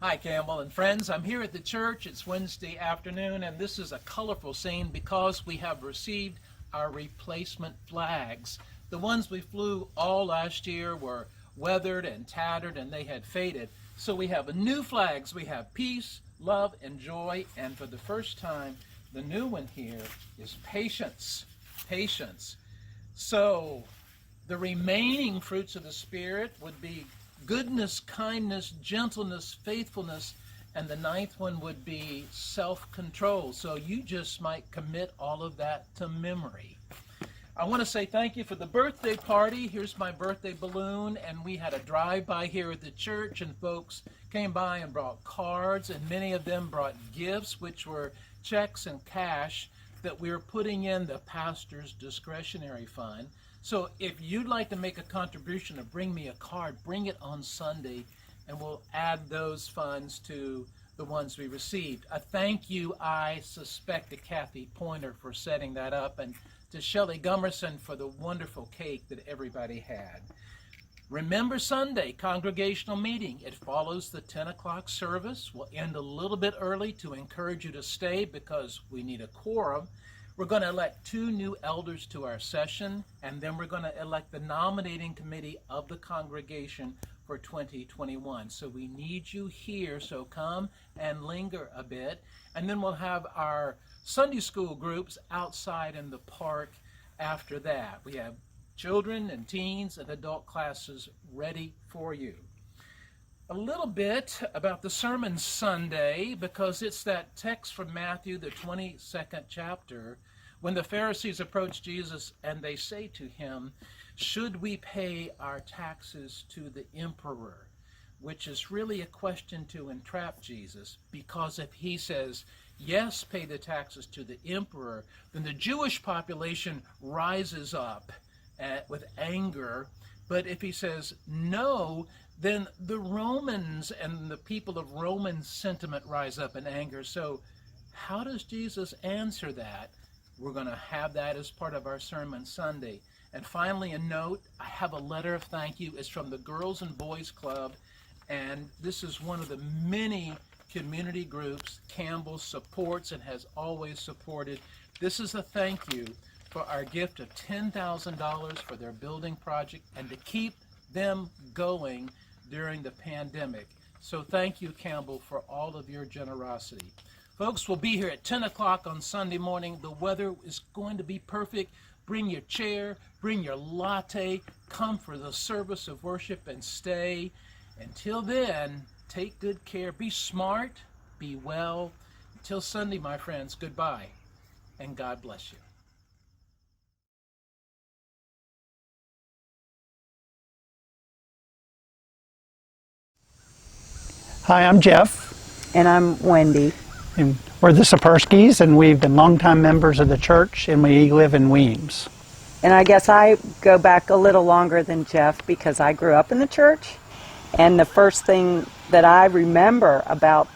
Hi, Campbell and friends. I'm here at the church. It's Wednesday afternoon, and this is a colorful scene because we have received our replacement flags. The ones we flew all last year were weathered and tattered, and they had faded. So we have new flags. We have peace, love, and joy, and for the first time, the new one here is patience. Patience. So the remaining fruits of the Spirit would be goodness, kindness, gentleness, faithfulness, and the ninth one would be self-control. So you just might commit all of that to memory. I want to say thank you for the birthday party. Here's my birthday balloon, and we had a drive-by here at the church, and folks came by and brought cards, and many of them brought gifts, which were checks and cash that we were putting in the pastor's discretionary fund. So if you'd like to make a contribution or bring me a card, bring it on Sunday, and we'll add those funds to the ones we received. A thank you, I suspect, to Kathy Pointer for setting that up, and to Shelley Gummerson for the wonderful cake that everybody had. Remember Sunday, congregational meeting. It follows the 10 o'clock service. We'll end a little bit early to encourage you to stay because we need a quorum. We're going to elect 2 new elders to our session, and then we're going to elect the nominating committee of the congregation for 2021. So we need you here, so come and linger a bit. And then we'll have our Sunday school groups outside in the park after that. We have children and teens and adult classes ready for you. A little bit about the sermon Sunday, because it's that text from Matthew, the 22nd chapter, when the Pharisees approach Jesus and they say to him, should we pay our taxes to the emperor? Which is really a question to entrap Jesus, because if he says, yes, pay the taxes to the emperor, then the Jewish population rises up with anger. But if he says no, then the Romans and the people of Roman sentiment rise up in anger. So how does Jesus answer that? We're going to have that as part of our sermon Sunday. And finally, a note, I have a letter of thank you. It's from the Girls and Boys Club, and this is one of the many community groups Campbell supports and has always supported. This is a thank you for our gift of $10,000 for their building project and to keep them going during the pandemic. So thank you, Campbell, for all of your generosity. Folks, we'll be here at 10 o'clock on Sunday morning. The weather is going to be perfect. Bring your chair, bring your latte, come for the service of worship and stay. Until then, take good care. Be smart, be well. Until Sunday, my friends, goodbye, and God bless you. Hi, I'm Jeff. And I'm Wendy. And we're the Szyperskis, and we've been longtime members of the church, and we live in Weems. And I guess I go back a little longer than Jeff because I grew up in the church. And the first thing that I remember about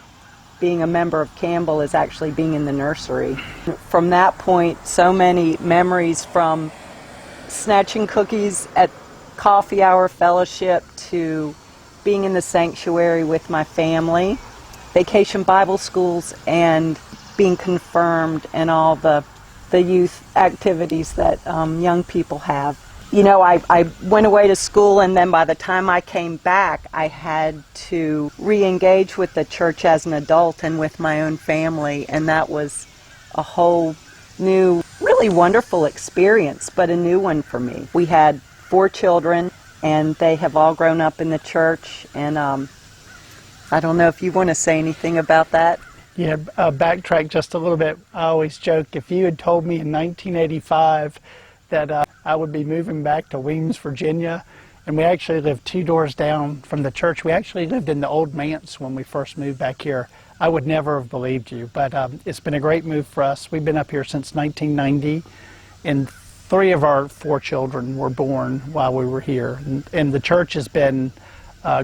being a member of Campbell is actually being in the nursery. From that point, so many memories, from snatching cookies at coffee hour fellowship to being in the sanctuary with my family, vacation Bible schools, and being confirmed, and all the youth activities that young people have. You know, I went away to school, and then by the time I came back, I had to re-engage with the church as an adult and with my own family, and that was a whole new, really wonderful experience, but a new one for me. We had 4 children, and they have all grown up in the church, and I don't know if you want to say anything about that. Yeah, backtrack just a little bit. I always joke, if you had told me in 1985 that I would be moving back to Weems, Virginia, and we actually lived 2 doors down from the church. We actually lived in the old manse when we first moved back here. I would never have believed you, but it's been a great move for us. We've been up here since 1990, and 3 of our 4 children were born while we were here. And the church has been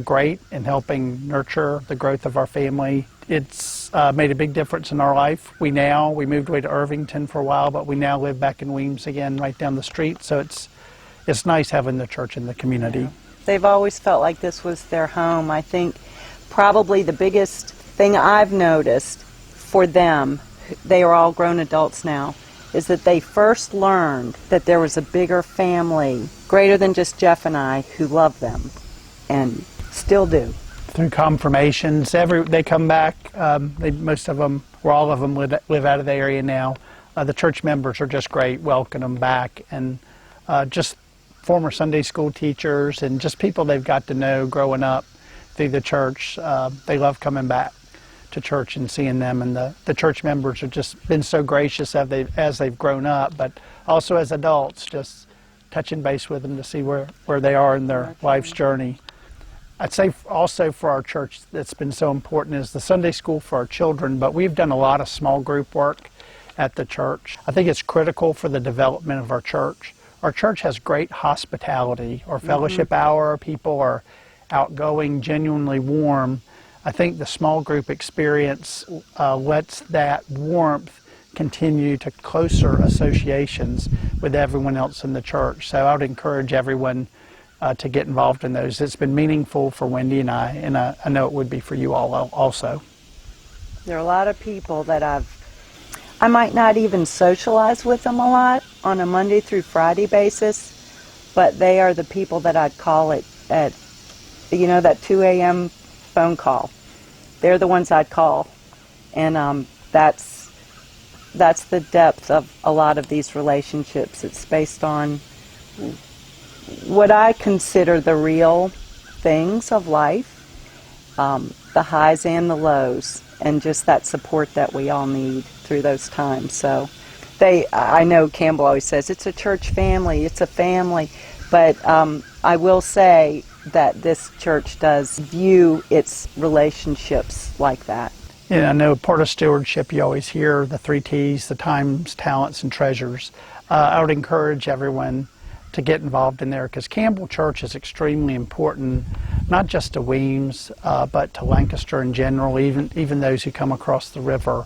great in helping nurture the growth of our family. It's made a big difference in our life. We moved away to Irvington for a while, but we now live back in Weems again, right down the street. So it's nice having the church in the community. Yeah. They've always felt like this was their home. I think probably the biggest thing I've noticed for them, they are all grown adults now, is that they first learned that there was a bigger family, greater than just Jeff and I, who loved them, and still do. Through confirmations, they come back. Most of them, or all of them, live out of the area now. The church members are just great, welcome them back, and just former Sunday school teachers and just people they've got to know growing up through the church. They love coming back to church and seeing them, and the church members have just been so gracious as they've grown up, but also as adults, just touching base with them to see where they are in their life's journey. I'd say also for our church that's been so important is the Sunday school for our children, but we've done a lot of small group work at the church. I think it's critical for the development of our church. Our church has great hospitality. Our fellowship hour, people are outgoing, genuinely warm. I think the small group experience lets that warmth continue to closer associations with everyone else in the church. So I would encourage everyone to get involved in those. It's been meaningful for Wendy and I know it would be for you all also. There are a lot of people that I might not even socialize with them a lot on a Monday through Friday basis, but they are the people that I'd call it at, that 2 a.m. phone call. They're the ones I'd call, and that's the depth of a lot of these relationships. It's based on what I consider the real things of life, the highs and the lows, and just that support that we all need through those times. So I know Campbell always says it's a church family, it's a family, but I will say that this church does view its relationships like that. Yeah, I know part of stewardship, you always hear the 3 T's, the times, talents, and treasures. I would encourage everyone to get involved in there, because Campbell Church is extremely important, not just to Weems, but to Lancaster in general, even those who come across the river.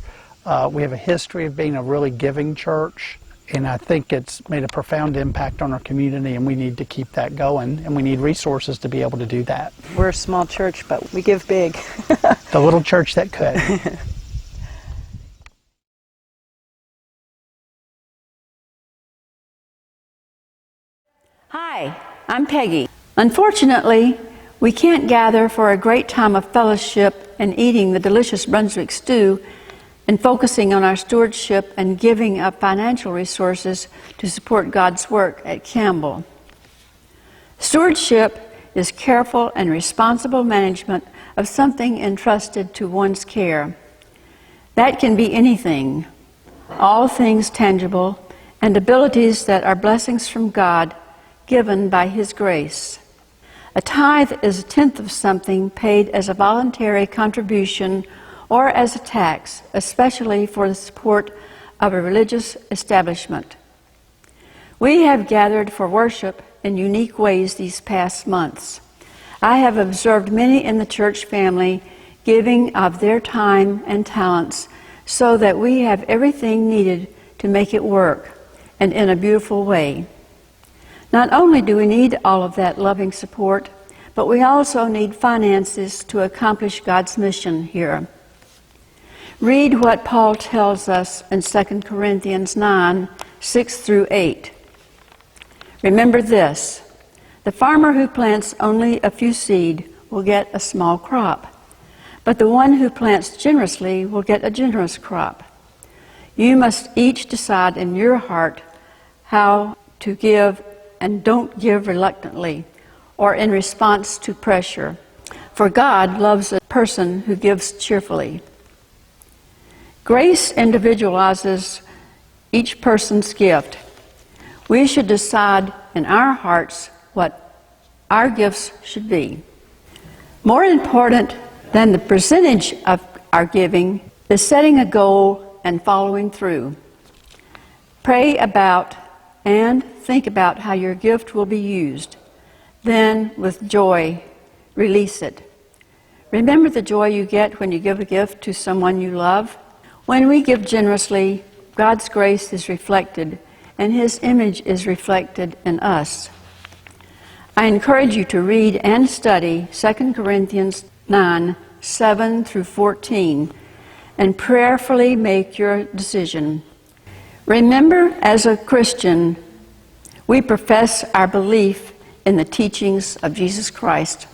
We have a history of being a really giving church, and I think it's made a profound impact on our community, and we need to keep that going, and we need resources to be able to do that. We're a small church, but we give big. The little church that could. Hi, I'm Peggy. Unfortunately, we can't gather for a great time of fellowship and eating the delicious Brunswick stew and focusing on our stewardship and giving of financial resources to support God's work at Campbell. Stewardship is careful and responsible management of something entrusted to one's care. That can be anything, all things tangible, and abilities that are blessings from God given by His grace. A tithe is a tenth of something paid as a voluntary contribution or as a tax, especially for the support of a religious establishment. We have gathered for worship in unique ways these past months. I have observed many in the church family giving of their time and talents so that we have everything needed to make it work, and in a beautiful way. Not only do we need all of that loving support, but we also need finances to accomplish God's mission here. Read what Paul tells us in 2 Corinthians 9, 6 through 8. Remember this: the farmer who plants only a few seed will get a small crop, but the one who plants generously will get a generous crop. You must each decide in your heart how to give, and don't give reluctantly or in response to pressure, for God loves a person who gives cheerfully. Grace individualizes each person's gift. We should decide in our hearts what our gifts should be. More important than the percentage of our giving is setting a goal and following through. Pray about and think about how your gift will be used. Then, with joy, release it. Remember the joy you get when you give a gift to someone you love. When we give generously, God's grace is reflected, and His image is reflected in us. I encourage you to read and study 2 Corinthians 9, 7 through 14, and prayerfully make your decision. Remember, as a Christian, we profess our belief in the teachings of Jesus Christ.